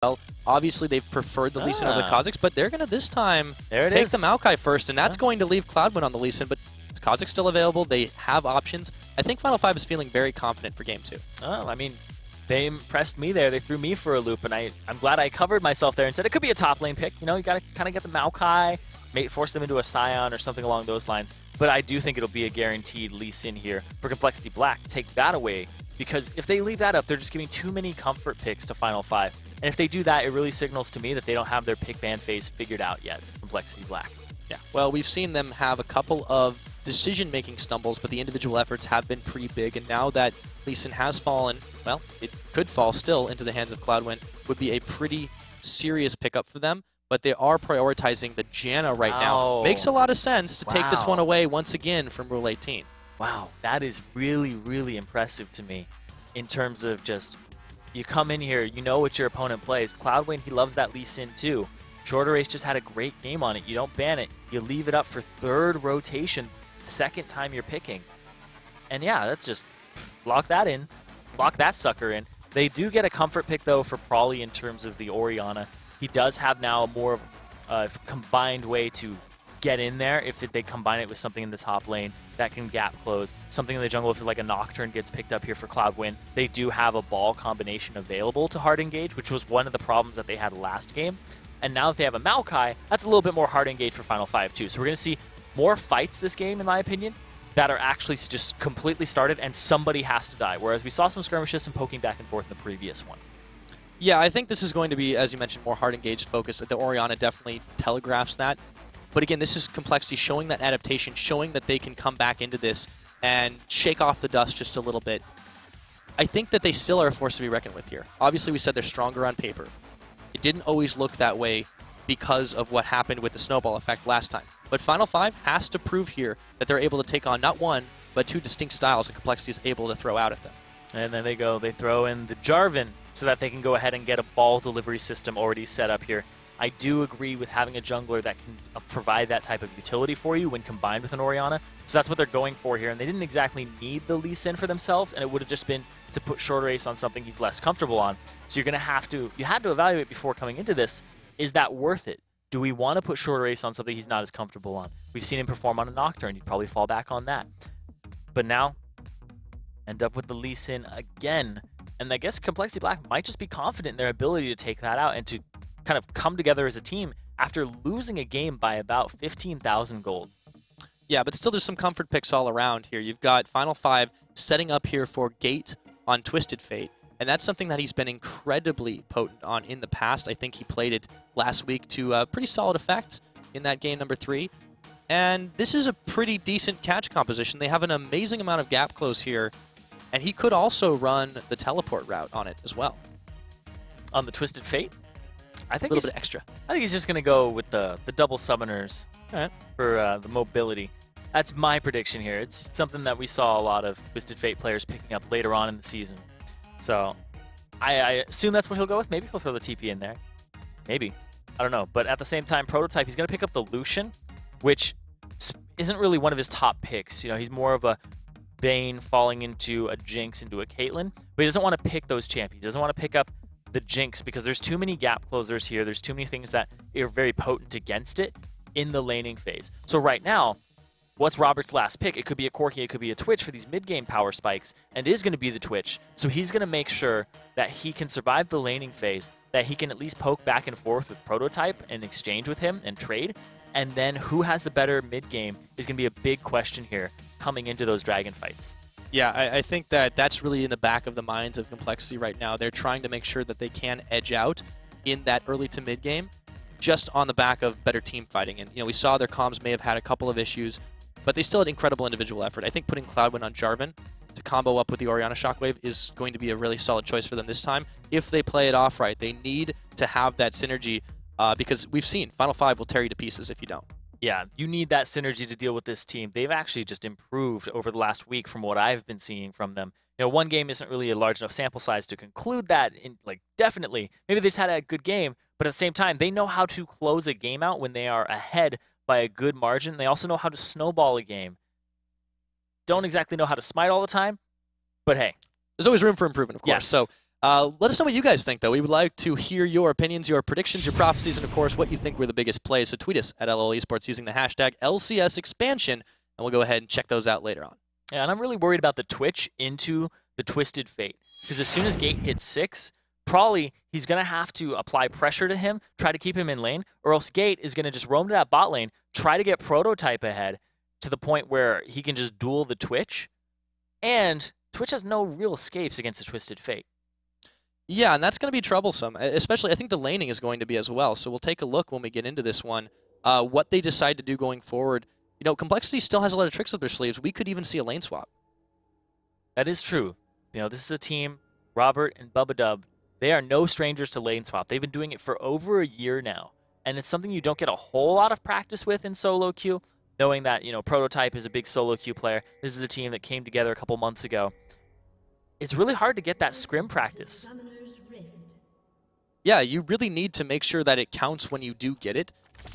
well. Obviously, they've preferred the Lee Sin over the Kha'Zix, but they're going to this time take the Maokai first, and that's going to leave CloudNguyen on the Lee Sin, but Kha'Zix still available. They have options. I think Final 5 is feeling very confident for Game 2. Oh, I mean, they impressed me there. They threw me for a loop, and I'm glad I covered myself there and said it could be a top lane pick. You know, you got to kind of get the Maokai, force them into a Scion or something along those lines. But I do think it'll be a guaranteed Lee Sin here for CompLexity Black to take that away, because if they leave that up, they're just giving too many comfort picks to Final 5. And if they do that, it really signals to me that they don't have their pick ban phase figured out yet, CompLexity Black. Yeah, well, we've seen them have a couple of decision-making stumbles, but the individual efforts have been pretty big, and now that Lee Sin has fallen, well, it could fall still into the hands of CloudNguyen, would be a pretty serious pickup for them, but they are prioritizing the Janna right now. Makes a lot of sense to take this one away once again from Rule 18. Wow, that is really, really impressive to me in terms of just, you come in here, you know what your opponent plays. CloudNguyen, he loves that Lee Sin too. ShorterACE just had a great game on it. You don't ban it. You leave it up for third rotation, second time you're picking. And yeah, that's just, lock that in. Lock that sucker in. They do get a comfort pick, though, for Prawley in terms of the Orianna. He does have now more of a combined way to get in there if they combine it with something in the top lane that can gap close. Something in the jungle, if like a Nocturne gets picked up here for CloudNguyen, they do have a ball combination available to hard engage, which was one of the problems that they had last game. And now that they have a Maokai, that's a little bit more hard engage for Final 5 too. So we're going to see more fights this game, in my opinion, that are actually just completely started and somebody has to die. Whereas we saw some skirmishes and poking back and forth in the previous one. Yeah, I think this is going to be, as you mentioned, more hard engaged focus. The Orianna definitely telegraphs that. But again, this is CompLexity showing that adaptation, showing that they can come back into this and shake off the dust just a little bit. I think that they still are a force to be reckoned with here. Obviously, we said they're stronger on paper. It didn't always look that way because of what happened with the snowball effect last time. But Final 5 has to prove here that they're able to take on not one, but two distinct styles that CompLexity is able to throw out at them. And then they throw in the Jarvan so that they can go ahead and get a ball delivery system already set up here. I do agree with having a jungler that can provide that type of utility for you when combined with an Orianna. So that's what they're going for here. And they didn't exactly need the Lee Sin for themselves, and it would have just been to put ShorterACE on something he's less comfortable on. So you're going to have to, you had to evaluate before coming into this, is that worth it? Do we want to put ShorterACE on something he's not as comfortable on? We've seen him perform on a Nocturne. You'd probably fall back on that. But now, end up with the Lee Sin again. And I guess CompLexity Black might just be confident in their ability to take that out and to kind of come together as a team after losing a game by about 15,000 gold. Yeah, but still there's some comfort picks all around here. You've got Final 5 setting up here for Gate on Twisted Fate, and that's something that he's been incredibly potent on in the past. I think he played it last week to a pretty solid effect in that game number 3. And this is a pretty decent catch composition. They have an amazing amount of gap close here, and he could also run the teleport route on it as well. On the Twisted Fate? I think a little bit extra. I think he's just going to go with the double summoners for the mobility. That's my prediction here. It's something that we saw a lot of Twisted Fate players picking up later on in the season. So I assume that's what he'll go with. Maybe he'll throw the TP in there. Maybe. I don't know. But at the same time, Prototype, he's going to pick up the Lucian, which isn't really one of his top picks. You know, he's more of a Bane falling into a Jinx, into a Caitlyn. But he doesn't want to pick those champions. He doesn't want to pick up the Jinx because there's too many gap closers here. There's too many things that are very potent against it in the laning phase. So right now, what's Robert's last pick? It could be a Corki, it could be a Twitch for these mid-game power spikes, and it is going to be the Twitch. So he's going to make sure that he can survive the laning phase, that he can at least poke back and forth with Prototype and exchange with him and trade. And then who has the better mid-game is going to be a big question here coming into those dragon fights. Yeah, I think that that's really in the back of the minds of CompLexity right now. They're trying to make sure that they can edge out in that early to mid game just on the back of better team fighting. And, you know, we saw their comms may have had a couple of issues, but they still had incredible individual effort. I think putting CloudNguyen on Jarvan to combo up with the Orianna Shockwave is going to be a really solid choice for them this time. If they play it off right, they need to have that synergy because we've seen Final 5 will tear you to pieces if you don't. Yeah, you need that synergy to deal with this team. They've actually just improved over the last week from what I've been seeing from them. You know, one game isn't really a large enough sample size to conclude that, definitely. Maybe they just had a good game, but at the same time, they know how to close a game out when they are ahead by a good margin. They also know how to snowball a game. Don't exactly know how to smite all the time, but hey. There's always room for improvement, of course. Yes. So Let us know what you guys think, though. We would like to hear your opinions, your predictions, your prophecies, and, of course, what you think were the biggest plays. So tweet us at LOL Esports using the hashtag LCS expansion, and we'll go ahead and check those out later on. Yeah, and I'm really worried about the Twitch into the Twisted Fate. Because as soon as Gate hits 6, probably he's going to have to apply pressure to him, try to keep him in lane, or else Gate is going to just roam to that bot lane, try to get Prototype ahead to the point where he can just duel the Twitch. And Twitch has no real escapes against the Twisted Fate. Yeah, and that's going to be troublesome, especially I think the laning is going to be as well. So we'll take a look when we get into this one, what they decide to do going forward. You know, CompLexity still has a lot of tricks up their sleeves. We could even see a lane swap. That is true. You know, this is a team, Robert and Bubbadub, they are no strangers to lane swap. They've been doing it for over a year now. And it's something you don't get a whole lot of practice with in solo queue, knowing that, you know, Prototype is a big solo queue player. This is a team that came together a couple months ago. It's really hard to get that scrim practice. Yeah, you really need to make sure that it counts when you do get it.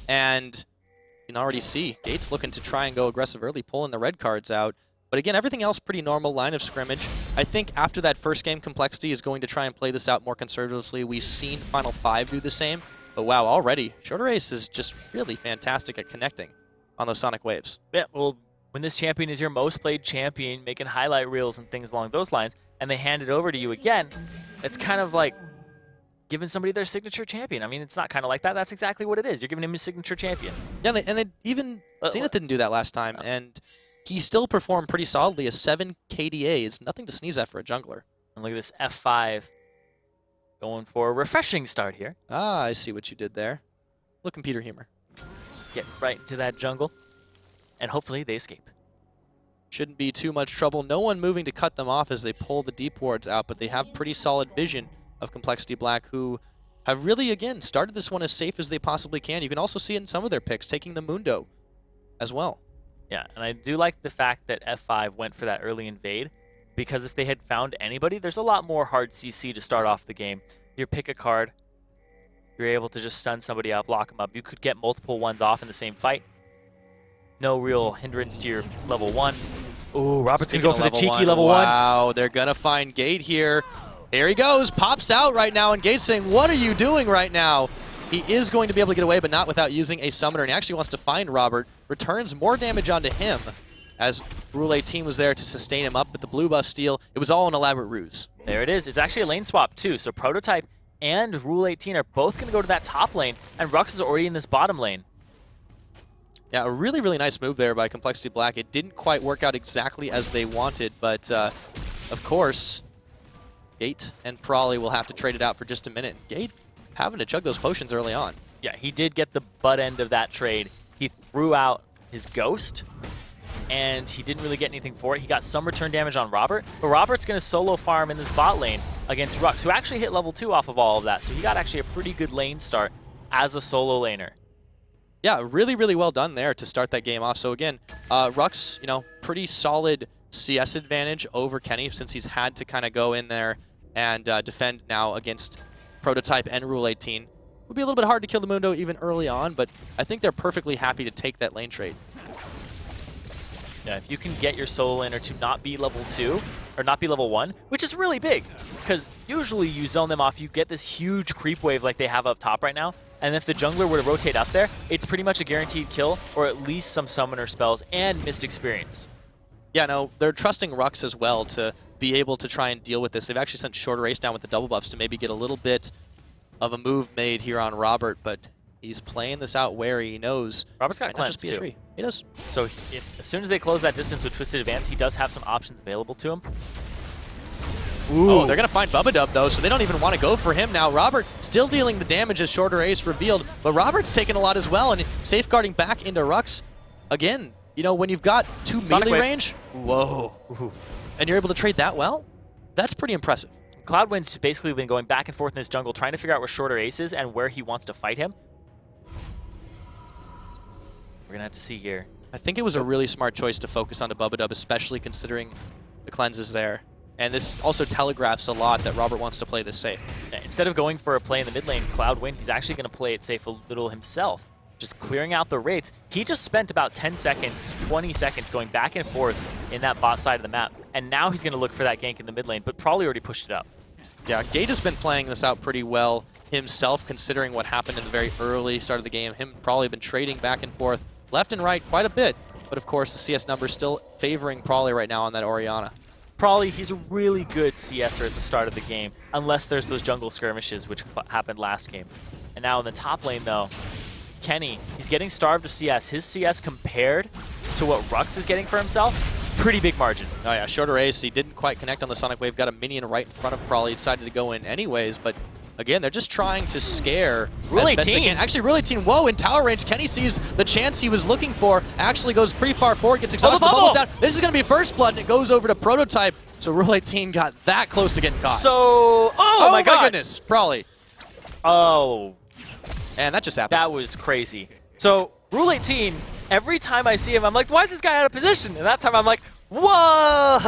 And you can already see Gates looking to try and go aggressive early, pulling the red cards out. But again, everything else pretty normal line of scrimmage. I think after that first game, CompLexity is going to try and play this out more conservatively. We've seen Final 5 do the same. But wow, already, ShorterACE is just really fantastic at connecting on those Sonic waves. Yeah, well, when this champion is your most played champion, making highlight reels and things along those lines, and they hand it over to you again, it's kind of like giving somebody their signature champion. I mean, it's not kind of like that. That's exactly what it is. You're giving him his signature champion. Yeah, and they even Zenith didn't do that last time, and he still performed pretty solidly. A 7 KDA is nothing to sneeze at for a jungler. And look at this F5 going for a refreshing start here. Ah, I see what you did there. Looking Peter Humor. Get right into that jungle, and hopefully they escape. Shouldn't be too much trouble. No one moving to cut them off as they pull the deep wards out, but they have pretty solid vision of CompLexity Black, who have really, again, started this one as safe as they possibly can. You can also see it in some of their picks, taking the Mundo as well. Yeah, and I do like the fact that F5 went for that early invade, because if they had found anybody, there's a lot more hard CC to start off the game. You pick a card, you're able to just stun somebody up, lock them up. You could get multiple ones off in the same fight. No real hindrance to your level 1. Ooh, Robert's going to go for the cheeky level 1. Wow, they're going to find Gate here. Here he goes, pops out right now, and Gate's saying, what are you doing right now? He is going to be able to get away, but not without using a summoner, and he actually wants to find Robert. Returns more damage onto him, as ROBERTxLEE was there to sustain him up with the blue buff steal. It was all an elaborate ruse. There it is. It's actually a lane swap, too. So Prototype and ROBERTxLEE are both going to go to that top lane, and Rhux is already in this bottom lane. Yeah, a really, really nice move there by CompLexity Black. It didn't quite work out exactly as they wanted, but of course, Gate and Prawley will have to trade it out for just a minute. Gate having to chug those potions early on. Yeah, he did get the butt end of that trade. He threw out his Ghost, and he didn't really get anything for it. He got some return damage on Robert, but Robert's going to solo farm in this bot lane against Rhux, who actually hit level 2 off of all of that. So he got actually a pretty good lane start as a solo laner. Yeah, really, really well done there to start that game off. So again, Rhux, you know, pretty solid CS advantage over iKeNNy since he's had to kind of go in there and defend now against Prototype and ROBERTxLEE. Would be a little bit hard to kill the Mundo even early on, but I think they're perfectly happy to take that lane trade. Yeah, if you can get your solo laner to not be level 2, or not be level 1, which is really big, because usually you zone them off, you get this huge creep wave like they have up top right now, and if the jungler were to rotate up there, it's pretty much a guaranteed kill, or at least some summoner spells and missed experience. Yeah, no, they're trusting Rhux as well to be able to try and deal with this. They've actually sent ShorterACE down with the double buffs to maybe get a little bit of a move made here on Robert, but he's playing this out where he knows. Robert's got cleanse too. Tree. He does. So as soon as they close that distance with Twisted Advance, he does have some options available to him. Ooh. Oh, they're going to find Bubbadub, though, so they don't even want to go for him now. Robert still dealing the damage as ShorterACE revealed, but Robert's taking a lot as well, and safeguarding back into Rhux. Again, you know, when you've got 2 melee range, whoa, and you're able to trade that well, that's pretty impressive. CloudNguyen's basically been going back and forth in this jungle, trying to figure out where ShorterACE is and where he wants to fight him. We're going to have to see here. I think it was a really smart choice to focus on the Bubbadub, especially considering the cleanses there. And this also telegraphs a lot that Robert wants to play this safe. Yeah, instead of going for a play in the mid lane, CloudNguyen, he's actually going to play it safe a little himself. Just clearing out the rates. He just spent about 10 seconds, 20 seconds going back and forth in that bot side of the map. And now he's going to look for that gank in the mid lane, but probably already pushed it up. Yeah, Gate has been playing this out pretty well himself, considering what happened in the very early start of the game. Him probably been trading back and forth, left and right quite a bit. But of course, the CS numbers still favoring Prawley right now on that Orianna. Prawley, he's a really good CSer at the start of the game, unless there's those jungle skirmishes, which happened last game. And now in the top lane, though, iKeNNy, he's getting starved of CS. His CS compared to what Rhux is getting for himself, pretty big margin. Oh yeah, ShorterACE, he didn't quite connect on the Sonic Wave, got a minion right in front of Prawley, decided to go in anyways, but again, they're just trying to scare as best they can. Actually, ROBERTxLEE, whoa, in tower range, iKeNNy sees the chance he was looking for, actually goes pretty far forward, gets exhausted, the bubble's down. This is going to be first blood, and it goes over to Prototype, so ROBERTxLEE got that close to getting caught. So, oh my god. Goodness, Prawley. Oh. And that just happened. That was crazy. So, ROBERTxLEE, every time I see him, I'm like, why is this guy out of position? And that time I'm like, whoa!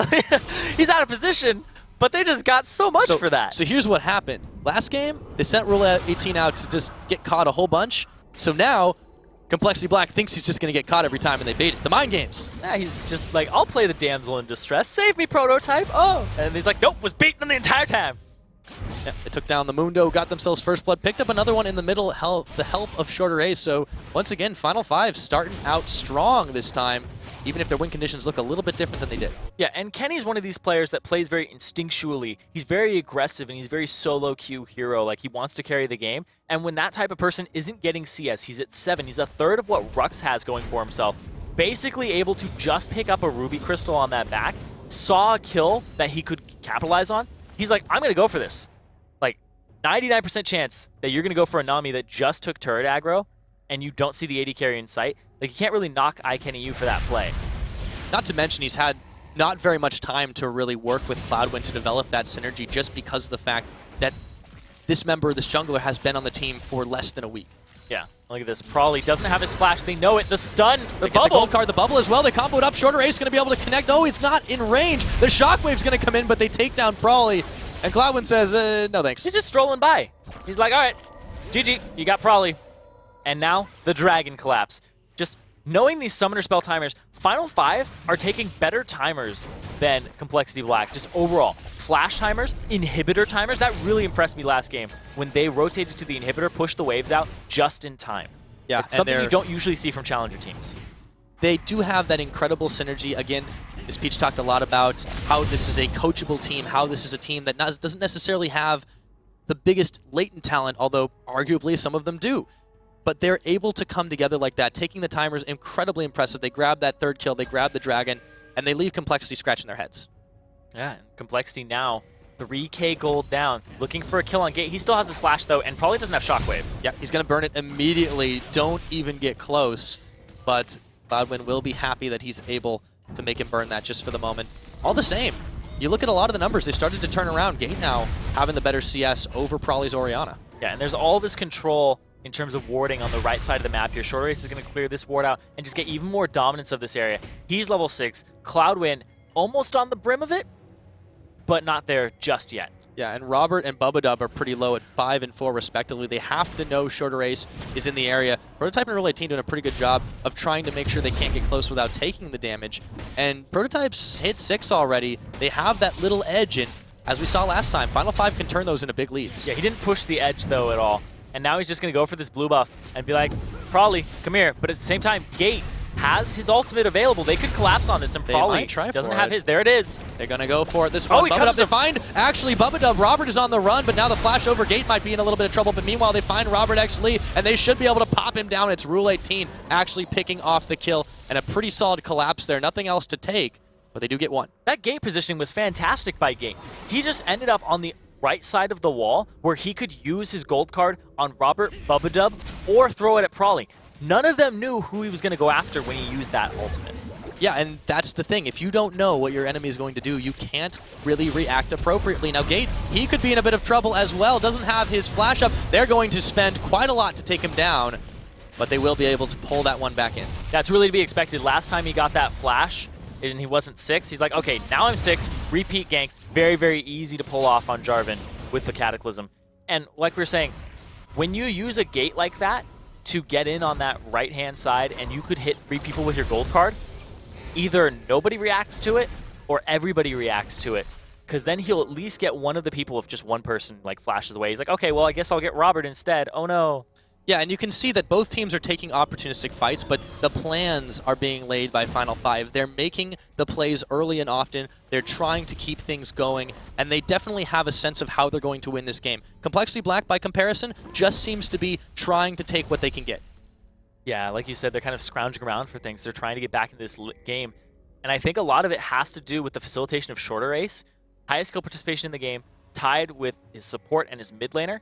He's out of position. But they just got so much for that. So here's what happened. Last game, they sent ROBERTxLEE out to just get caught a whole bunch. So now, CompLexity Black thinks he's just going to get caught every time, and they bait it. The mind games. Yeah, he's just like, I'll play the damsel in distress. Save me, Prototype. Oh. And he's like, nope, was beaten him the entire time. Yeah, they took down the Mundo, got themselves first blood, picked up another one in the middle, the help of ShorterACE. So once again, Final Five starting out strong this time, even if their win conditions look a little bit different than they did. Yeah, and iKeNNy's one of these players that plays very instinctually. He's very aggressive, and he's very solo queue hero. Like, he wants to carry the game. And when that type of person isn't getting CS, he's at 7. He's a third of what Rhux has going for himself. Basically able to just pick up a Ruby Crystal on that back, saw a kill that he could capitalize on. He's like, I'm going to go for this. Like, 99% chance that you're going to go for a Nami that just took turret aggro, and you don't see the AD carry in sight. Like, you can't really knock iKeNNy for that play. Not to mention he's had not very much time to really work with CloudNguyen to develop that synergy just because of the fact that this member, this jungler, has been on the team for less than a week. Yeah, look at this. Prawley doesn't have his flash. They know it. The stun, the bubble. The gold card, the bubble as well. They combo it up. ShorterACE going to be able to connect. No, it's not in range. The shockwave's going to come in, but they take down Prawley. And CloudNguyen says, no thanks. He's just strolling by. He's like, all right, GG, you got Prawley. And now the dragon collapse. Just knowing these summoner spell timers, Final Five are taking better timers than CompLexity Black. Just overall, flash timers, inhibitor timers, that really impressed me last game when they rotated to the inhibitor, pushed the waves out just in time. Yeah, it's something you don't usually see from challenger teams. They do have that incredible synergy. Again, Ms. Peach talked a lot about how this is a coachable team, how this is a team that doesn't necessarily have the biggest latent talent, although arguably some of them do. But they're able to come together like that, taking the timers, incredibly impressive. They grab that third kill, they grab the dragon, and they leave CompLexity scratching their heads. Yeah, CompLexity now 3k gold down, looking for a kill on Gate. He still has his flash though, and probably doesn't have shockwave. Yeah, he's going to burn it immediately. Don't even get close. But CloudNguyen will be happy that he's able to make him burn that just for the moment. All the same, you look at a lot of the numbers, they started to turn around. Gate now having the better CS over Prawley's Orianna. Yeah, and there's all this control in terms of warding on the right side of the map here. ShorterACE is going to clear this ward out and just get even more dominance of this area. He's level 6. CloudNguyen almost on the brim of it, but not there just yet. Yeah, and Robert and Bubbadub are pretty low at 5 and 4 respectively. They have to know ShorterACE is in the area. Prototype and ROBERTxLEE doing a pretty good job of trying to make sure they can't get close without taking the damage. And Prototype's hit 6 already. They have that little edge, and as we saw last time, Final Five can turn those into big leads. Yeah, he didn't push the edge though at all. And now he's just going to go for this blue buff and be like, Prawley, come here. But at the same time, Gate has his ultimate available. They could collapse on this, and Prawley doesn't have his. There it is. They're going to go for it this one. Bubbadub they find. Actually, Bubbadub, Robert is on the run, but now the flash over Gate might be in a little bit of trouble. But meanwhile, they find ROBERTxLEE, and they should be able to pop him down. It's ROBERTxLEE actually picking off the kill, and a pretty solid collapse there. Nothing else to take, but they do get one. That Gate positioning was fantastic by Gate. He just ended up on the right side of the wall where he could use his gold card on Robert, Bubbadub, or throw it at Prawley. None of them knew who he was going to go after when he used that ultimate. Yeah, and that's the thing. If you don't know what your enemy is going to do, you can't really react appropriately. Now, Gate, he could be in a bit of trouble as well. Doesn't have his flash up. They're going to spend quite a lot to take him down, but they will be able to pull that one back in. That's really to be expected. Last time he got that flash, and he wasn't 6, he's like, okay, now I'm 6, repeat gank. Very, very easy to pull off on Jarvan with the Cataclysm. And like we were saying, when you use a Gate like that to get in on that right-hand side and you could hit 3 people with your gold card, either nobody reacts to it or everybody reacts to it. because then he'll at least get one of the people if just one person like flashes away. He's like, okay, well, I guess I'll get Robert instead. Oh, no. Yeah, and you can see that both teams are taking opportunistic fights, but the plans are being laid by Final Five. They're making the plays early and often. They're trying to keep things going, and they definitely have a sense of how they're going to win this game. CompLexity Black, by comparison, just seems to be trying to take what they can get. Yeah, like you said, they're kind of scrounging around for things. They're trying to get back into this game. And I think a lot of it has to do with the facilitation of ShorterACE. Highest skill participation in the game, tied with his support and his mid laner.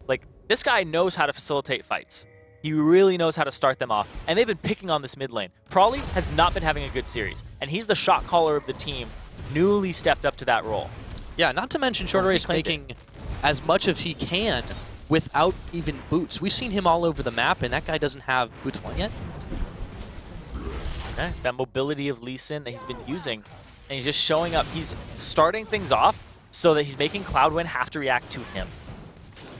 Like, this guy knows how to facilitate fights. He really knows how to start them off. And they've been picking on this mid lane. Prolly has not been having a good series. And he's the shot caller of the team, newly stepped up to that role. Yeah, not to mention ShorterACE making as much as he can without even boots. We've seen him all over the map, and that guy doesn't have boots 1 yet. Okay. That mobility of Lee Sin that he's been using, and he's just showing up. He's starting things off so that he's making CloudNguyen have to react to him.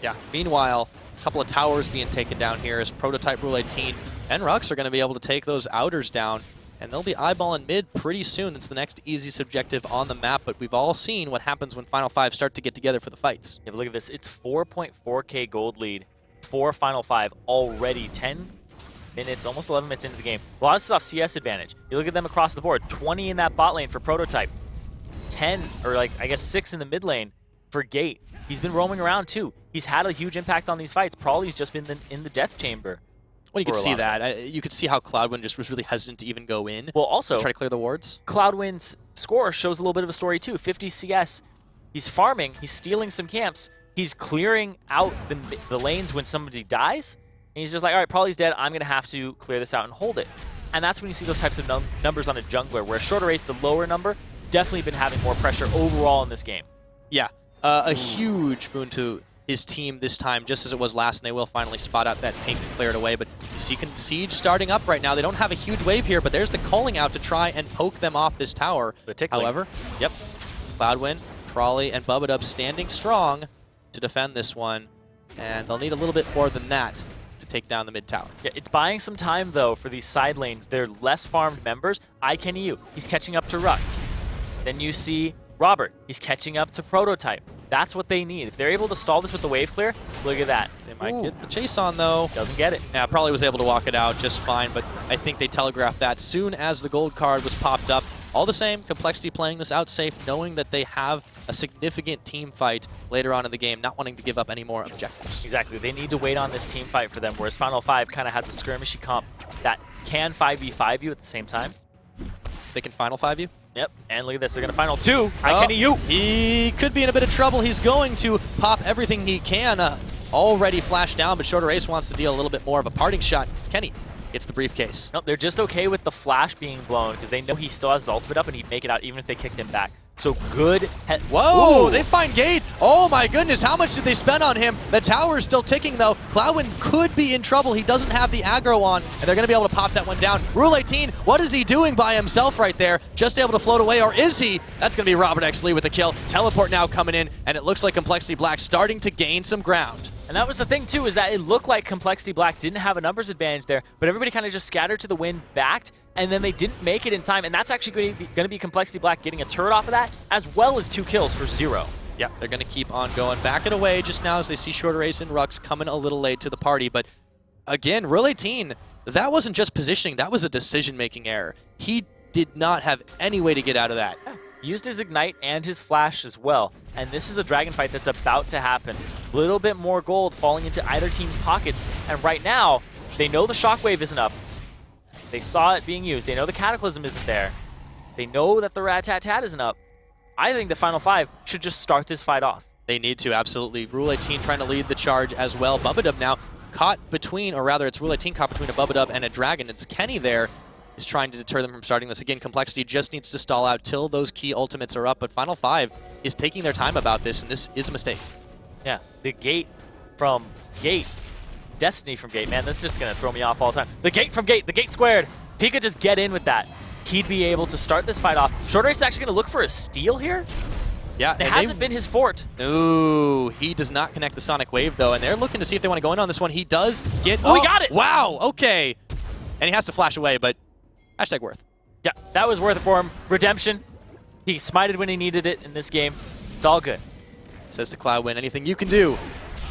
Yeah. Meanwhile, a couple of towers being taken down here as Prototype, Rhux, and Rhux are going to be able to take those outers down, and they'll be eyeballing mid pretty soon. That's the next easiest objective on the map, but we've all seen what happens when Final Five start to get together for the fights. Yeah, but look at this. It's 4.4k gold lead for Final Five already. 10 minutes, almost 11 minutes into the game. A lot of stuff CS advantage. You look at them across the board. 20 in that bot lane for Prototype. 10, or like, I guess 6 in the mid lane for Gate. He's been roaming around too. He's had a huge impact on these fights. Prolly's just been in the death chamber. Well, you could see that. You could see how CloudNguyen just was really hesitant to even go in. Well, also, to try to clear the wards. CloudNguyen's score shows a little bit of a story too. 50 CS. He's farming. He's stealing some camps. He's clearing out the lanes when somebody dies. And he's just like, all right, Prolly's dead. I'm going to have to clear this out and hold it. And that's when you see those types of numbers on a jungler, where ShorterACE, the lower number, has definitely been having more pressure overall in this game. Yeah. A huge boon to his team this time, just as it was last, and they will finally spot out that pink to clear it away. But you see Siege starting up right now. They don't have a huge wave here, but there's the calling out to try and poke them off this tower. The tickling. However, yep, CloudNguyen, Prolly, and Bubbadub standing strong to defend this one, and they'll need a little bit more than that to take down the mid tower. Yeah, it's buying some time, though, for these side lanes. They're less farmed members. iKeNNy, he's catching up to Rhux. Then you see Robert, he's catching up to Prototype. That's what they need. If they're able to stall this with the wave clear, look at that. They might get the chase on, though. Doesn't get it. Yeah, probably was able to walk it out just fine, but I think they telegraphed that soon as the gold card was popped up. All the same, CompLexity playing this out safe, knowing that they have a significant team fight later on in the game, not wanting to give up any more objectives. Exactly. They need to wait on this team fight for them, whereas Final Five kind of has a skirmishy comp that can 5v5 you at the same time. They can Final Five you? Yep, and look at this. They're going to Final 2. iKeNNy. He could be in a bit of trouble. He's going to pop everything he can. Already flashed down, but ShorterACE wants to deal a little bit more of a parting shot. It's KeNNy. Gets the briefcase. No, they're just okay with the flash being blown because they know he still has his ultimate up and he'd make it out even if they kicked him back. So good. Whoa, Ooh. They find Gate. Oh my goodness, how much did they spend on him? The tower is still ticking though. CloudNguyen could be in trouble. He doesn't have the aggro on, and they're going to be able to pop that one down. Rhux, what is he doing by himself right there? Just able to float away, or is he? That's going to be ROBERTxLEE with a kill. Teleport now coming in, and it looks like CompLexity Black starting to gain some ground. And that was the thing, too, is that it looked like CompLexity Black didn't have a numbers advantage there, but everybody kind of just scattered to the wind, backed, and then they didn't make it in time, and that's actually going to be CompLexity Black getting a turret off of that, as well as 2 kills for 0. Yeah, they're going to keep on going. Back it away just now as they see ShorterACE and Rhux coming a little late to the party, but again, Rhux, that wasn't just positioning, that was a decision-making error. He did not have any way to get out of that. Yeah. Used his Ignite and his Flash as well. And this is a dragon fight that's about to happen. A little bit more gold falling into either team's pockets. And right now, they know the Shockwave isn't up. They saw it being used. They know the Cataclysm isn't there. They know that the Rat-Tat-Tat isn't up. I think the Final Five should just start this fight off. They need to, absolutely. Rhux trying to lead the charge as well. Bubbadub now caught between, or rather it's Rhux caught between a Bubbadub and a Dragon. It's KeNNy there. Is trying to deter them from starting this. Again, CompLexity just needs to stall out till those key ultimates are up, but Final Five is taking their time about this, and this is a mistake. Yeah, the Gate from Gate, Destiny from Gate, man, that's just going to throw me off all the time. The Gate from Gate, the Gate squared. If he could just get in with that, he'd be able to start this fight off. ShorterACE is actually going to look for a steal here. Yeah, it hasn't been his fort. No, he does not connect the Sonic Wave, though, and they're looking to see if they want to go in on this one. He does get... Oh, he got it! Wow, okay. And he has to flash away, but... #worth. Yeah, that was worth it for him. Redemption. He smited when he needed it in this game. It's all good. Says to CloudNguyen, anything you can do,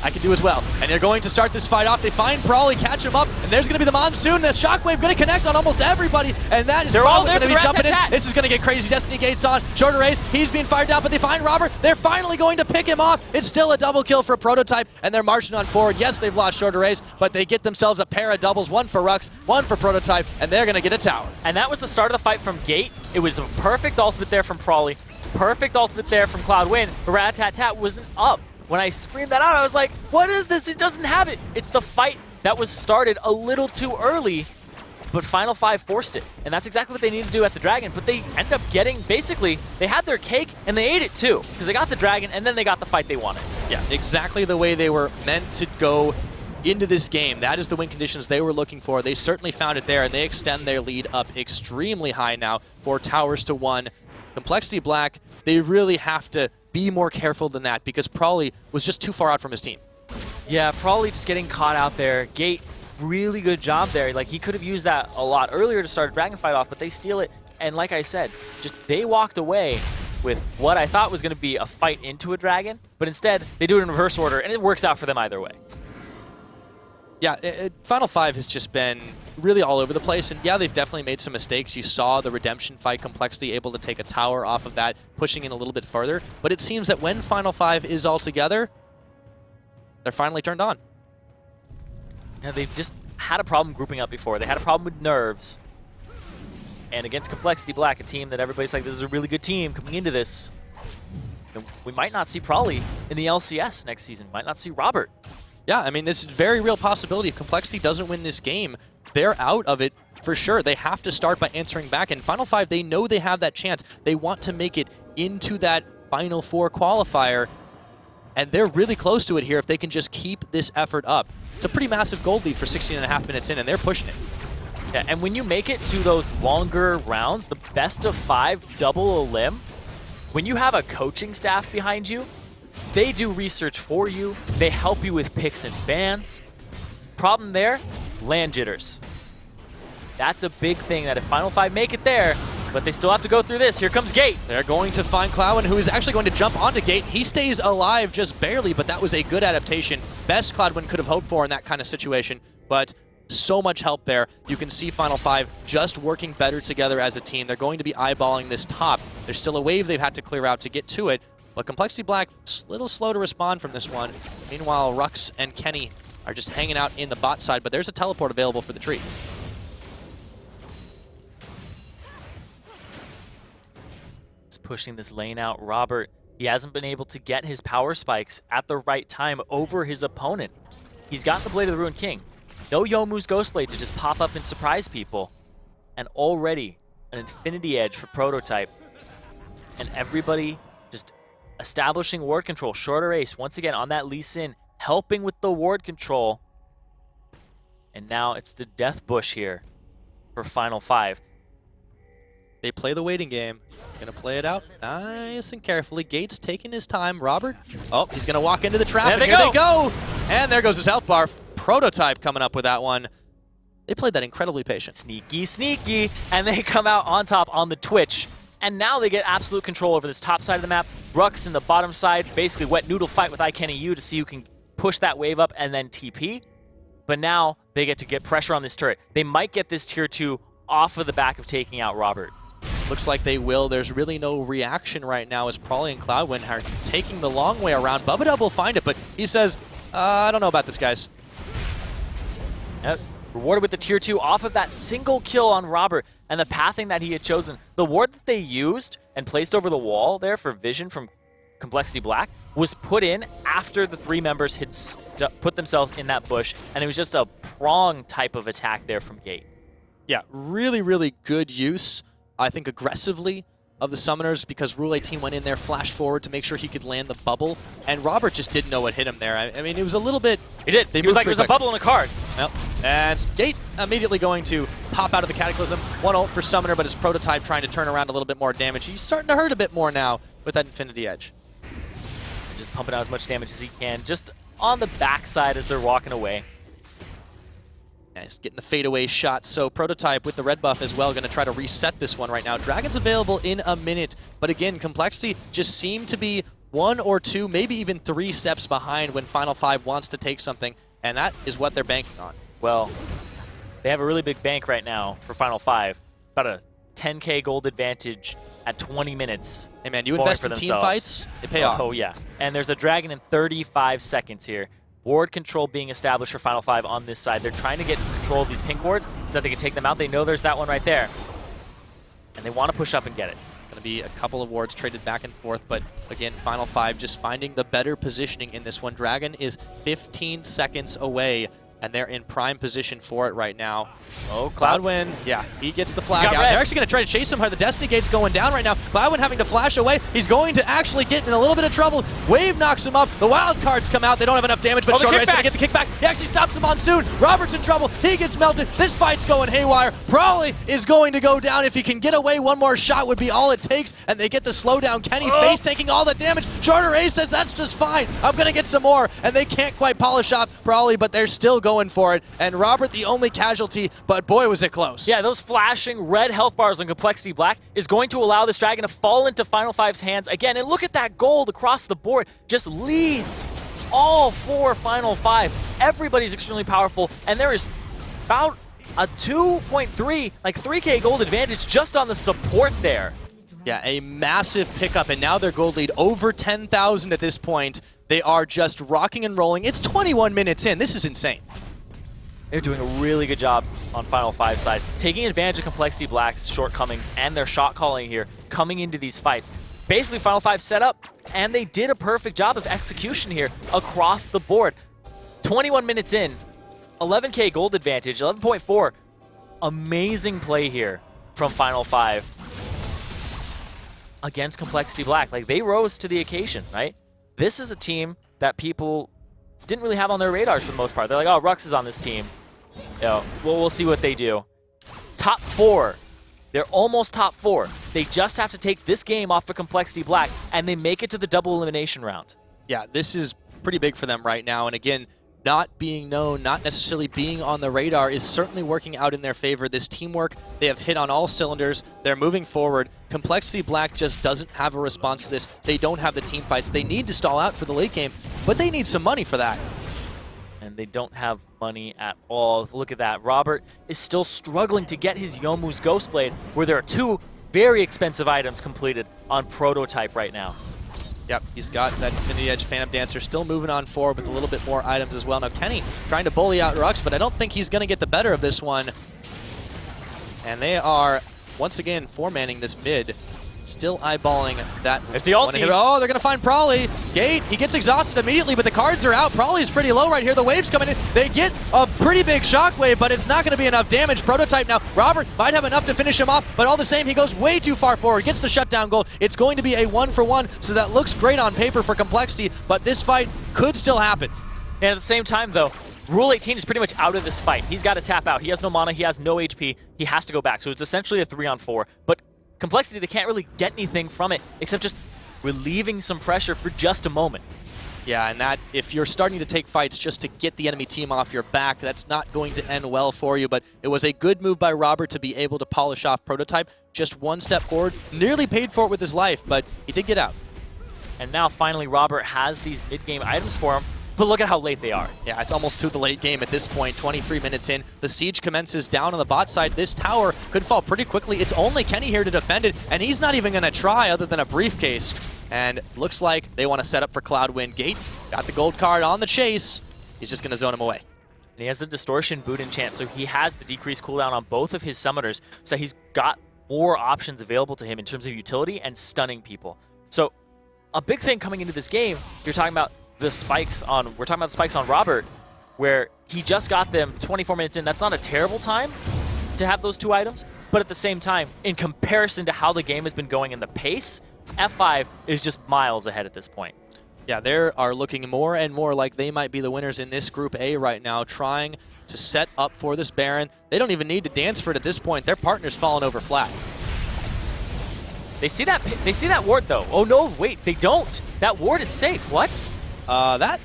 I can do as well. And they're going to start this fight off. They find Probably, catch him up, and there's going to be the Monsoon. The Shockwave going to connect on almost everybody, and that is probably going to be jumping in. This is going to get crazy. Destiny Gates on. ShorterACE, he's being fired down, but they find Robert. They're finally going to pick him off. It's still a double kill for Prototype, and they're marching on forward. Yes, they've lost ShorterACE, but they get themselves a pair of doubles, one for Rhux, one for Prototype, and they're going to get a tower. And that was the start of the fight from Gate. It was a perfect ultimate there from Probably. Perfect ultimate there from CloudNguyen. But Rat-Tat-Tat wasn't up. When I screamed that out, I was like, what is this? He doesn't have it. It's the fight that was started a little too early, but Final 5 forced it. And that's exactly what they needed to do at the Dragon. But they end up getting, basically, they had their cake and they ate it too. Because they got the Dragon and then they got the fight they wanted. Yeah, exactly the way they were meant to go into this game. That is the win conditions they were looking for. They certainly found it there, and they extend their lead up extremely high now, 4 towers to 1. CompLexity Black, they really have to be more careful than that because Probably was just too far out from his team. Yeah, Probably just getting caught out there. Gate, really good job there. Like, he could have used that a lot earlier to start a Dragon fight off, but they steal it. And like I said, just they walked away with what I thought was going to be a fight into a Dragon, but instead they do it in reverse order, and it works out for them either way. Yeah, Final 5 has just been really all over the place, and yeah, they've definitely made some mistakes. You saw the Redemption fight, CompLexity able to take a tower off of that, pushing in a little bit further, but it seems that when Final 5 is all together, they're finally turned on. Yeah, they've just had a problem grouping up before. They had a problem with nerves, and against CompLexity Black, a team that everybody's like, this is a really good team coming into this. We might not see Probably in the LCS next season. Might not see Robert. Yeah, I mean, this is a very real possibility. If CompLexity doesn't win this game, they're out of it for sure. They have to start by answering back. In Final 5, they know they have that chance. They want to make it into that Final 4 qualifier, and they're really close to it here if they can just keep this effort up. It's a pretty massive gold lead for 16.5 minutes in, and they're pushing it. Yeah, and when you make it to those longer rounds, the best of 5 double a limb, when you have a coaching staff behind you, they do research for you. They help you with picks and bans. Problem there, land jitters. That's a big thing that if Final 5 make it there, but they still have to go through this. Here comes Gate. They're going to find CloudNguyen, who is actually going to jump onto Gate. He stays alive just barely, but that was a good adaptation. Best CloudNguyen could have hoped for in that kind of situation, but so much help there. You can see Final 5 just working better together as a team. They're going to be eyeballing this top. There's still a wave they've had to clear out to get to it, but CompLexity Black, a little slow to respond from this one. Meanwhile, Rhux and iKeNNy are just hanging out in the bot side, but there's a teleport available for the tree. He's pushing this lane out. Robert, he hasn't been able to get his power spikes at the right time over his opponent. He's got the Blade of the Ruined King. No Youmuu's Ghostblade to just pop up and surprise people. And already an Infinity Edge for Prototype. And everybody just establishing ward control. ShorterACE once again on that Lee Sin, helping with the ward control. And now it's the Death Bush here for Final 5. They play the waiting game. Gonna play it out nice and carefully. Gates taking his time. Robert, oh, he's gonna walk into the trap. There and here they go. And there goes his health bar. Prototype coming up with that one. They played that incredibly patient. Sneaky, sneaky. And they come out on top on the Twitch. And now they get absolute control over this top side of the map. Rhux in the bottom side, basically wet noodle fight with iKeNNy to see who can push that wave up and then TP. But now they get to get pressure on this turret. They might get this tier 2 off of the back of taking out Robert. Looks like they will. There's really no reaction right now as Probably and CloudNguyen are taking the long way around. Bubbadub will find it, but he says, I don't know about this, guys. Yep. Rewarded with the tier 2 off of that single kill on Robert and the pathing that he had chosen. The ward that they used and placed over the wall there for vision from CompLexity Black was put in after the 3 members had put themselves in that bush, and it was just a prong type of attack there from Gate. Yeah, really, really good use, I think, aggressively of the summoners, because Rule 18 went in there, flashed forward to make sure he could land the bubble, and Robert just didn't know what hit him there. I mean, it was a little bit... He did. He was like, there's a bubble in the card. Yep. And Gate immediately going to pop out of the Cataclysm. One ult for Summoner, but his Prototype trying to turn around a little bit more damage. He's starting to hurt a bit more now with that Infinity Edge. Just pumping out as much damage as he can, just on the backside as they're walking away. Nice, getting the fadeaway shot. So Prototype with the red buff as well, going to try to reset this one right now. Dragon's available in a minute, but again, CompLexity just seem to be 1 or 2, maybe even 3 steps behind when Final 5 wants to take something, and that is what they're banking on. Well, they have a really big bank right now for Final 5. About a 10K gold advantage at 20 minutes. Hey man, you invest in team fights, they pay off. Oh yeah, and there's a dragon in 35 seconds here. Ward control being established for Final 5 on this side. They're trying to get control of these pink wards so that they can take them out. They know there's that one right there. And they want to push up and get it. It's going to be a couple of wards traded back and forth, but again, Final 5 just finding the better positioning in this one. Dragon is 15 seconds away, and they're in prime position for it right now. Oh, CloudNguyen, yeah, he gets the flag out. Red. They're actually going to try to chase him. The Destiny Gate's going down right now. CloudNguyen having to flash away. He's going to actually get in a little bit of trouble. Wave knocks him up. The wild cards come out. They don't have enough damage, but ShorterACE going to get the kickback. He actually stops the Monsoon. Robert's in trouble. He gets melted. This fight's going haywire. Probably is going to go down. If he can get away, one more shot would be all it takes, and they get the slowdown. KeNNy face taking all the damage. ShorterACE says, that's just fine. I'm going to get some more, and they can't quite polish off Probably, but they're still going for it. And Robert the only casualty, but boy was it close. Yeah, those flashing red health bars on CompLexity Black is going to allow this dragon to fall into Final 5's hands again. And look at that gold across the board. Just leads all 4 Final 5. Everybody's extremely powerful, and there is about a 2.3, like 3K gold advantage just on the support there. Yeah, a massive pickup, and now their gold lead over 10,000 at this point. They are just rocking and rolling. It's 21 minutes in. This is insane. They're doing a really good job on Final 5 side, taking advantage of CompLexity Black's shortcomings and their shot calling here, coming into these fights. Basically, Final 5 set up, and they did a perfect job of execution here across the board. 21 minutes in, 11K gold advantage, 11.4. Amazing play here from Final 5 against CompLexity Black. Like, they rose to the occasion, right? This is a team that people didn't really have on their radars for the most part. They're like, oh, Rhux is on this team. You know, we'll see what they do. Top 4. They're almost top 4. They just have to take this game off of CompLexity Black, and they make it to the double elimination round. Yeah, this is pretty big for them right now. And again, not being known, not necessarily being on the radar is certainly working out in their favor. This teamwork, they have hit on all cylinders. They're moving forward. CompLexity Black just doesn't have a response to this. They don't have the team fights. They need to stall out for the late game, but they need some money for that. And they don't have money at all. Look at that. Robert is still struggling to get his Youmuu's Ghostblade, where there are 2 very expensive items completed on Prototype right now. Yep, he's got that Infinity Edge Phantom Dancer still moving on forward with a little bit more items as well. Now KeNNy trying to bully out Rhux, but I don't think he's going to get the better of this one. And they are, once again, 4-manning this mid. Still eyeballing that. There's the ulti. Oh, they're going to find Probably. Gate, he gets exhausted immediately, but the cards are out. Probably's pretty low right here. The wave's coming in. They get a pretty big shockwave, but it's not going to be enough damage. Prototype now. Robert might have enough to finish him off, but all the same, he goes way too far forward. Gets the shutdown gold. It's going to be a 1-for-1, so that looks great on paper for CompLexity, but this fight could still happen. And at the same time, though, Rule 18 is pretty much out of this fight. He's got to tap out. He has no mana. He has no HP. He has to go back. So it's essentially a 3-on-4. But CompLexity, they can't really get anything from it except just relieving some pressure for just a moment. Yeah, and that, if you're starting to take fights just to get the enemy team off your back, that's not going to end well for you. But it was a good move by Robert to be able to polish off Prototype. Just 1 step forward, nearly paid for it with his life, but he did get out. And now finally Robert has these mid-game items for him. But look at how late they are. Yeah, it's almost to the late game at this point, 23 minutes in. The siege commences down on the bot side. This tower could fall pretty quickly. It's only KeNNy here to defend it, and he's not even going to try other than a briefcase. And looks like they want to set up for CloudNguyen. Gate got the gold card on the chase. He's just going to zone him away. And he has the Distortion boot enchant, so he has the decreased cooldown on both of his summoners, so he's got more options available to him in terms of utility and stunning people. So a big thing coming into this game, you're talking about the spikes on, we're talking about the spikes on Robert, where he just got them 24 minutes in. That's not a terrible time to have those 2 items, but at the same time, in comparison to how the game has been going in the pace, F5 is just miles ahead at this point. Yeah, they are looking more and more like they might be the winners in this Group A right now, trying to set up for this Baron. They don't even need to dance for it at this point. Their partner's fallen over flat. They see that ward though. Oh no, wait, they don't. That ward is safe. What? That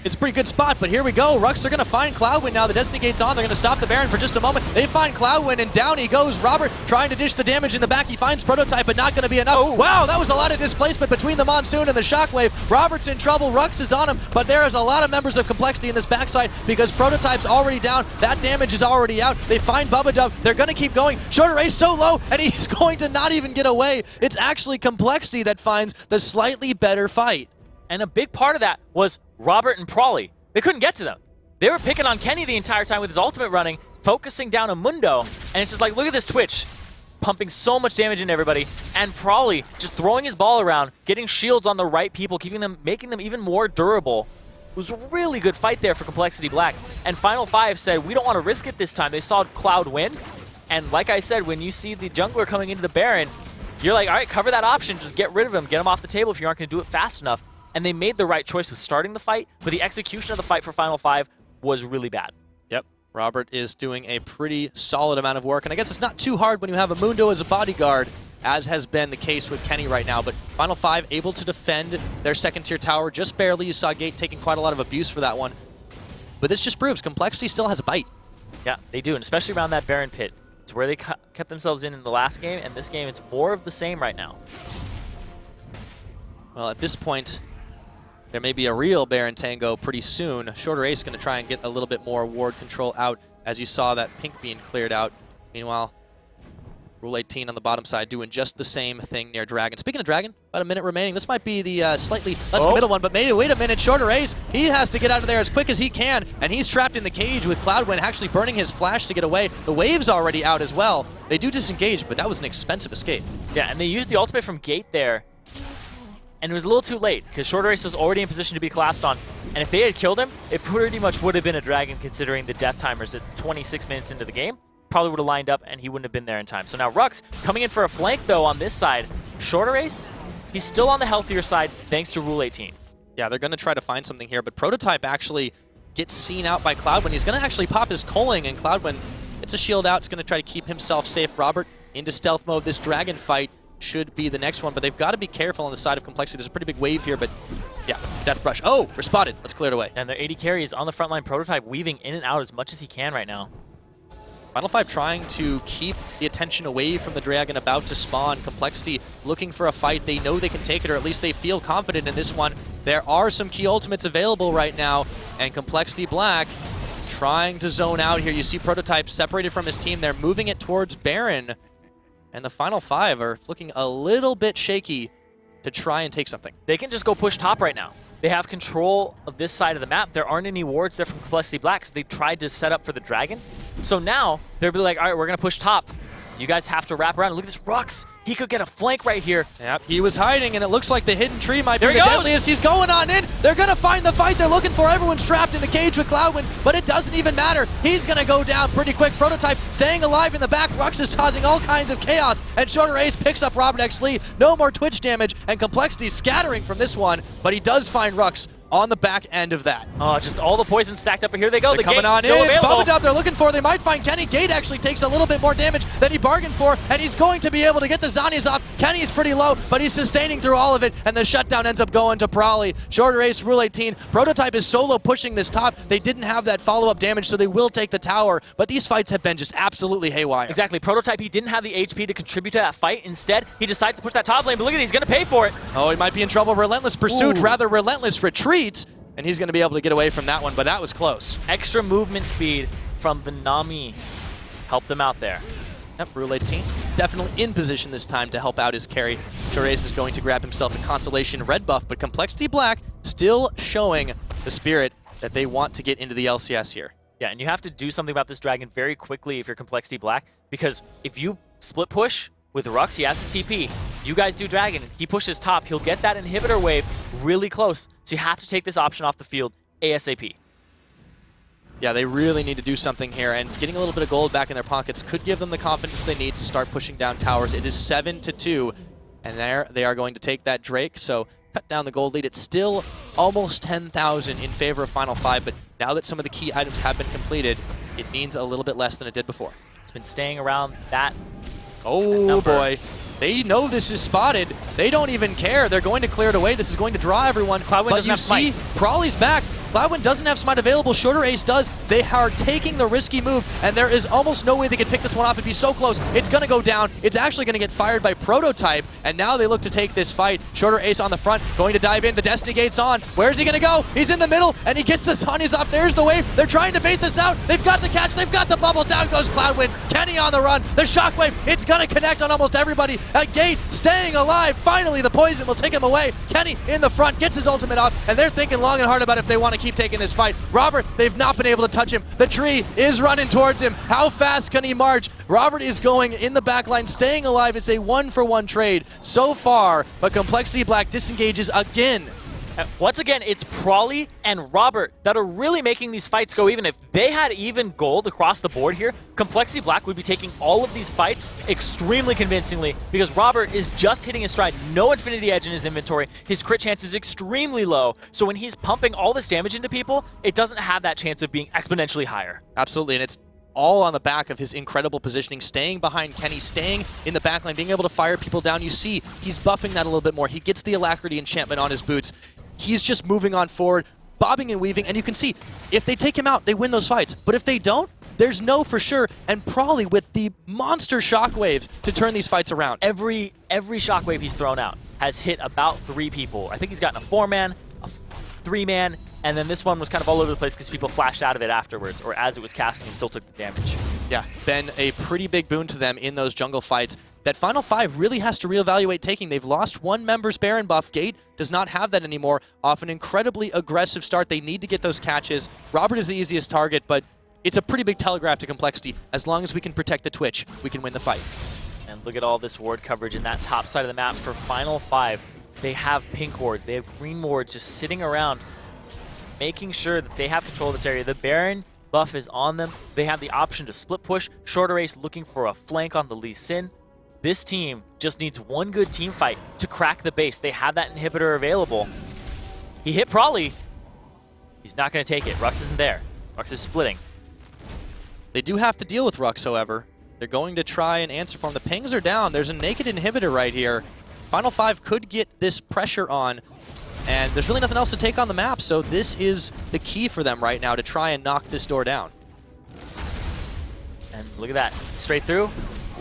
It's a pretty good spot, but here we go. Rhux are going to find CloudNguyen now. The Destiny Gate's on. They're going to stop the Baron for just a moment. They find CloudNguyen, and down he goes. Robert trying to dish the damage in the back. He finds Prototype, but not going to be enough. Oh. Wow, that was a lot of displacement between the Monsoon and the Shockwave. Robert's in trouble. Rhux is on him, but there is a lot of members of CompLexity in this backside because Prototype's already down. That damage is already out. They find Bubbadub. They're going to keep going. ShorterACE so low, and he's going to not even get away. It's actually CompLexity that finds the slightly better fight. And a big part of that was Robert and Prolly. They couldn't get to them. They were picking on iKeNNy the entire time with his ultimate running, focusing down on Mundo, and it's just like, look at this Twitch, pumping so much damage into everybody, and Prolly just throwing his ball around, getting shields on the right people, making them even more durable. It was a really good fight there for CompLexity Black. And Final 5 said, we don't want to risk it this time. They saw CloudNguyen, and like I said, when you see the jungler coming into the Baron, you're like, all right, cover that option, just get rid of him, get him off the table if you aren't going to do it fast enough. And they made the right choice with starting the fight, but the execution of the fight for Final 5 was really bad. Yep, Robert is doing a pretty solid amount of work, and I guess it's not too hard when you have a Mundo as a bodyguard, as has been the case with iKeNNy right now, but Final 5 able to defend their second-tier tower just barely. You saw Gate taking quite a lot of abuse for that one. But this just proves CompLexity still has a bite. Yeah, they do, and especially around that Baron pit. It's where they kept themselves in the last game, and this game, it's more of the same right now. Well, at this point, there may be a real Baron Tango pretty soon. ShorterACE going to try and get a little bit more ward control out, as you saw that pink being cleared out. Meanwhile, Rule 18 on the bottom side doing just the same thing near Dragon. Speaking of Dragon, about a minute remaining. This might be the slightly less committal one, but wait a minute. ShorterACE, he has to get out of there as quick as he can, and he's trapped in the cage with CloudNguyen actually burning his flash to get away. The wave's already out as well. They do disengage, but that was an expensive escape. Yeah, and they used the ultimate from Gate there. And it was a little too late, because ShorterACE was already in position to be collapsed on. And if they had killed him, it pretty much would have been a Dragon, considering the death timers at 26 minutes into the game. Probably would have lined up, and he wouldn't have been there in time. So now Rhux coming in for a flank, though, on this side. ShorterACE, he's still on the healthier side, thanks to Rule 18. Yeah, they're going to try to find something here, but Prototype actually gets seen out by CloudNguyen. He's going to actually pop his culling, and CloudNguyen gets a shield out. He's going to try to keep himself safe. Robert into stealth mode. This Dragon fight should be the next one, but they've got to be careful on the side of CompLexity. There's a pretty big wave here, but yeah, Death Brush. Oh, we're spotted. Let's clear it away. And their AD carry is on the front line. Prototype weaving in and out as much as he can right now. Final 5 trying to keep the attention away from the Dragon about to spawn. CompLexity looking for a fight. They know they can take it, or at least they feel confident in this one. There are some key ultimates available right now, and CompLexity Black trying to zone out here. You see Prototype separated from his team. They're moving it towards Baron. And the Final 5 are looking a little bit shaky to try and take something. They can just go push top right now. They have control of this side of the map. There aren't any wards there from CompLexity Black because they tried to set up for the Dragon. So now they'll be like, all right, we're going to push top. You guys have to wrap around. Look at this Rhux. He could get a flank right here. Yep, he was hiding, and it looks like the hidden tree might be the deadliest. He's going on in. They're going to find the fight they're looking for. Everyone's trapped in the cage with CloudNguyen, but it doesn't even matter. He's going to go down pretty quick. Prototype staying alive in the back. Rhux is causing all kinds of chaos, and ShorterACE picks up ROBERTxLEE. No more Twitch damage, and CompLexity scattering from this one, but he does find Rhux on the back end of that. Oh, just all the poison stacked up. Here they go. They're coming on in. It's Bubbadub they're looking for. They might find iKeNNy. Gate actually takes a little bit more damage than he bargained for, and he's going to be able to get the Zhonya's off. iKeNNy is pretty low, but he's sustaining through all of it, and the shutdown ends up going to Prolly. ShorterACE, Rule 18. Prototype is solo pushing this top. They didn't have that follow-up damage, so they will take the tower, but these fights have been just absolutely haywire. Exactly. Prototype, he didn't have the HP to contribute to that fight. Instead, he decides to push that top lane, but look at it, he's going to pay for it. Oh, he might be in trouble. Relentless pursuit, rather relentless retreat. And he's going to be able to get away from that one, but that was close. Extra movement speed from the Nami helped them out there. Yep, Rule 18 definitely in position this time to help out his carry. ShorterACE is going to grab himself a Constellation red buff, but CompLexity Black still showing the spirit that they want to get into the LCS here. Yeah, and you have to do something about this Dragon very quickly if you're CompLexity Black, because if you split push with Rhux, he has his TP. You guys do Dragon, he pushes top, he'll get that inhibitor wave really close. So you have to take this option off the field ASAP. Yeah, they really need to do something here, and getting a little bit of gold back in their pockets could give them the confidence they need to start pushing down towers. It is 7-2, and there they are going to take that Drake, so cut down the gold lead. It's still almost 10,000 in favor of Final 5, but now that some of the key items have been completed, it means a little bit less than it did before. It's been staying around that Oh boy. They know this is spotted. They don't even care. They're going to clear it away. This is going to draw everyone. CloudNguyen but you see, Prolly's back. CloudNguyen doesn't have Smite available. ShorterACE does. They are taking the risky move, and there is almost no way they can pick this one off. It'd be so close. It's going to go down. It's actually going to get fired by Prototype, and now they look to take this fight. ShorterACE on the front, going to dive in. The Destiny Gate's on. Where's he going to go? He's in the middle, and he gets the Zhonya's off. There's the wave. They're trying to bait this out. They've got the catch. They've got the bubble. Down goes CloudNguyen. iKeNNy on the run. The shockwave. It's going to connect on almost everybody. Gate staying alive. Finally, the poison will take him away. iKeNNy in the front gets his ultimate off, and they're thinking long and hard about if they want to keep taking this fight. Robert, they've not been able to touch him. The tree is running towards him. How fast can he march? Robert is going in the backline, staying alive. It's a 1-for-1 trade so far, but CompLexity Black disengages again. Once again, it's Prolly and Robert that are really making these fights go even. If they had even gold across the board here, CompLexity Black would be taking all of these fights extremely convincingly because Robert is just hitting his stride. No Infinity Edge in his inventory. His crit chance is extremely low. So when he's pumping all this damage into people, it doesn't have that chance of being exponentially higher. Absolutely, and it's all on the back of his incredible positioning, staying behind iKeNNy, staying in the backline, being able to fire people down. You see, he's buffing that a little bit more. He gets the Alacrity enchantment on his boots. He's just moving on forward, bobbing and weaving, and you can see, if they take him out, they win those fights. But if they don't, there's no for sure, and Prolly with the monster shockwaves to turn these fights around. Every shockwave he's thrown out has hit about 3 people. I think he's gotten a 4-man, a 3-man, and then this one was kind of all over the place because people flashed out of it afterwards, or as it was casting, he still took the damage. Yeah, been a pretty big boon to them in those jungle fights. That final 5 really has to reevaluate taking. They've lost one member's Baron buff. Gate does not have that anymore. Off an incredibly aggressive start, they need to get those catches. Robert is the easiest target, but it's a pretty big telegraph to CompLexity. As long as we can protect the Twitch, we can win the fight. And look at all this ward coverage in that top side of the map for final 5. They have pink wards, they have green wards just sitting around, making sure that they have control of this area. The Baron buff is on them. They have the option to split push. ShorterACE looking for a flank on the Lee Sin. This team just needs one good team fight to crack the base. They have that inhibitor available. He hit Prolly. He's not going to take it. Rhux isn't there. Rhux is splitting. They do have to deal with Rhux, however. They're going to try and answer for him. The pings are down. There's a naked inhibitor right here. Final 5 could get this pressure on, and there's really nothing else to take on the map, so this is the key for them right now to try and knock this door down. And look at that. Straight through.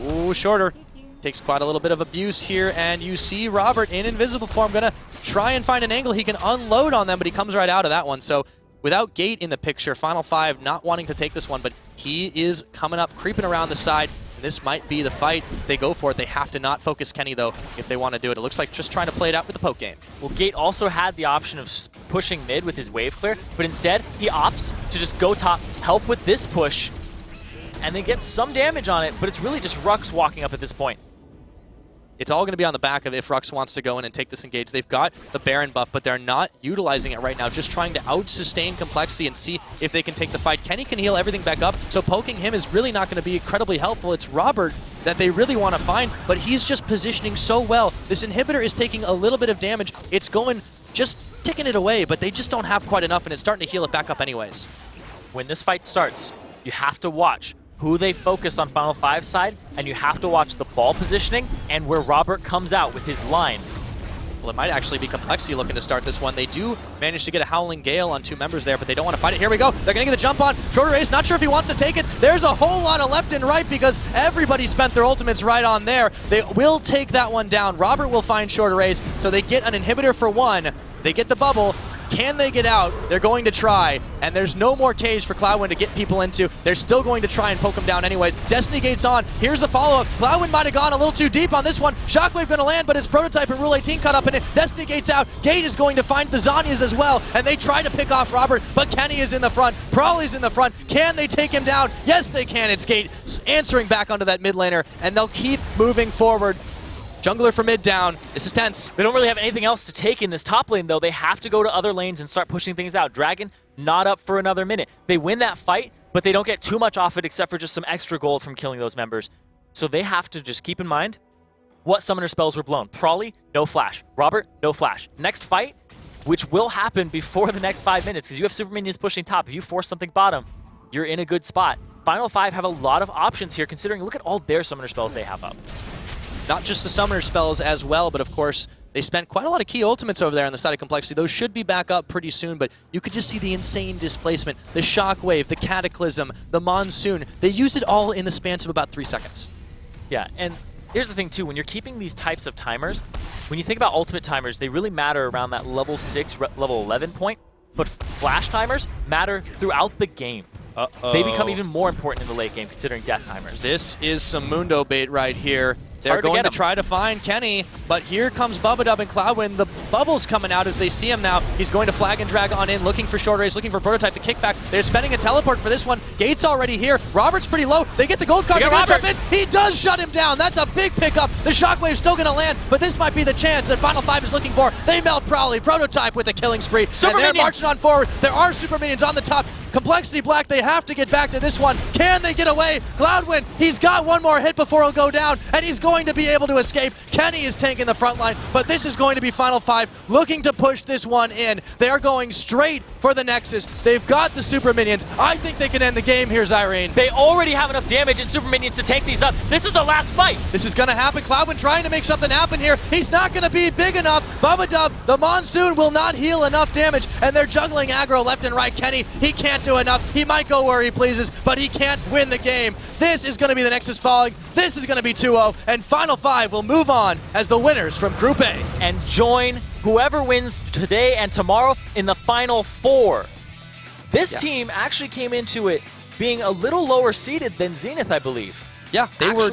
Ooh, Shorter. Takes quite a little bit of abuse here, and you see Robert in invisible form going to try and find an angle he can unload on them, but he comes right out of that one. So without Gate in the picture, Final 5 not wanting to take this one, but he is coming up, creeping around the side. And this might be the fight. If they go for it, they have to not focus iKeNNy, though, if they want to do it. It looks like just trying to play it out with the poke game. Well, Gate also had the option of pushing mid with his wave clear, but instead he opts to just go top, help with this push, and then get some damage on it, but it's really just Rhux walking up at this point. It's all going to be on the back of if Rhux wants to go in and take this engage. They've got the Baron buff, but they're not utilizing it right now, just trying to out-sustain CompLexity and see if they can take the fight. iKeNNy can heal everything back up, so poking him is really not going to be incredibly helpful. It's Robert that they really want to find, but he's just positioning so well. This inhibitor is taking a little bit of damage. It's going, just ticking it away, but they just don't have quite enough, and it's starting to heal it back up anyways. When this fight starts, you have to watch who they focus on Final 5's side, and you have to watch the ball positioning and where Robert comes out with his line. Well, it might actually be CompLexity looking to start this one. They do manage to get a Howling Gale on 2 members there, but they don't want to fight it. Here we go. They're going to get the jump on. ShorterACE, not sure if he wants to take it. There's a whole lot of left and right because everybody spent their ultimates right on there. They will take that one down. Robert will find ShorterACE, so they get an inhibitor for 1. They get the bubble. Can they get out? They're going to try, and there's no more cage for CloudNguyen to get people into. They're still going to try and poke him down anyways. Destiny Gate's on. Here's the follow-up. CloudNguyen might have gone a little too deep on this one. Shockwave going to land, but it's Prototype and Rule 18 caught up in it. Destiny Gate's out. Gate is going to find the Zhonya's as well, and they try to pick off Robert, but iKeNNy is in the front. Prolly's in the front. Can they take him down? Yes, they can. It's Gate answering back onto that mid laner, and they'll keep moving forward. Jungler for mid down. This is tense. They don't really have anything else to take in this top lane, though. They have to go to other lanes and start pushing things out. Dragon, not up for another minute. They win that fight, but they don't get too much off it except for just some extra gold from killing those members. So they have to just keep in mind what summoner spells were blown. Prolly, no flash. Robert, no flash. Next fight, which will happen before the next 5 minutes, because you have super minions pushing top. If you force something bottom, you're in a good spot. Final 5 have a lot of options here, considering look at all their summoner spells they have up. Not just the summoner spells as well, but of course, They spent quite a lot of key ultimates over there on the side of CompLexity. Those should be back up pretty soon, but you could just see the insane displacement, the shockwave, the cataclysm, the monsoon. They used it all in the span of about 3 seconds. Yeah, and here's the thing too, when you're keeping these types of timers, when you think about ultimate timers, they really matter around that level 6, level 11 point, but flash timers matter throughout the game. They become even more important in the late game considering death timers. This is some Mundo bait right here. They're going to try to find KenNy, but here comes Bubbadub and CloudNguyen. The bubble's coming out as they see him now. He's going to flag and drag on in, looking for ShorterACE, looking for Prototype to kick back. They're spending a teleport for this one. Gate's already here. Robert's pretty low. They get the gold card. They're going to jump in. He does shut him down. That's a big pickup. The shockwave's still going to land, but this might be the chance that Final 5 is looking for. They melt Prowly. Prototype with a killing spree. Super and they're minions. marching on forward. There are super minions on the top. CompLexity Black, they have to get back to this one. Can they get away? CloudNguyen, he's got one more hit before he'll go down, and he's going to be able to escape. KenNy is tanking the front line, but this is going to be Final 5 looking to push this one in. They are going straight for the Nexus. They've got the super minions. I think they can end the game here, Zyrene. They already have enough damage and super minions to tank these up. This is the last fight. This is going to happen. CloudNguyen trying to make something happen here. He's not going to be big enough. Bubbadub, the monsoon will not heal enough damage, and they're juggling aggro left and right. KenNy, he can't do enough. He might go where he pleases, but he can't win the game. This is going to be the Nexus falling. This is going to be 2-0, and Final 5 will move on as the winners from Group A. And join whoever wins today and tomorrow in the Final 4. This team actually came into it being a little lower seeded than Zenith, I believe. Yeah, they were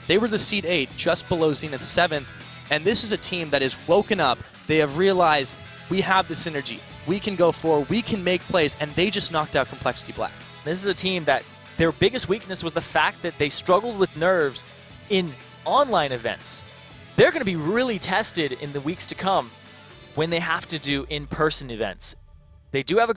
They were the seed 8, just below Zenith 7, and this is a team that has woken up. They have realized we have the synergy. We can go forward, we can make plays, and they just knocked out CompLexity Black. This is a team that their biggest weakness was the fact that they struggled with nerves in online events. They're going to be really tested in the weeks to come when they have to do in-person events. They do have a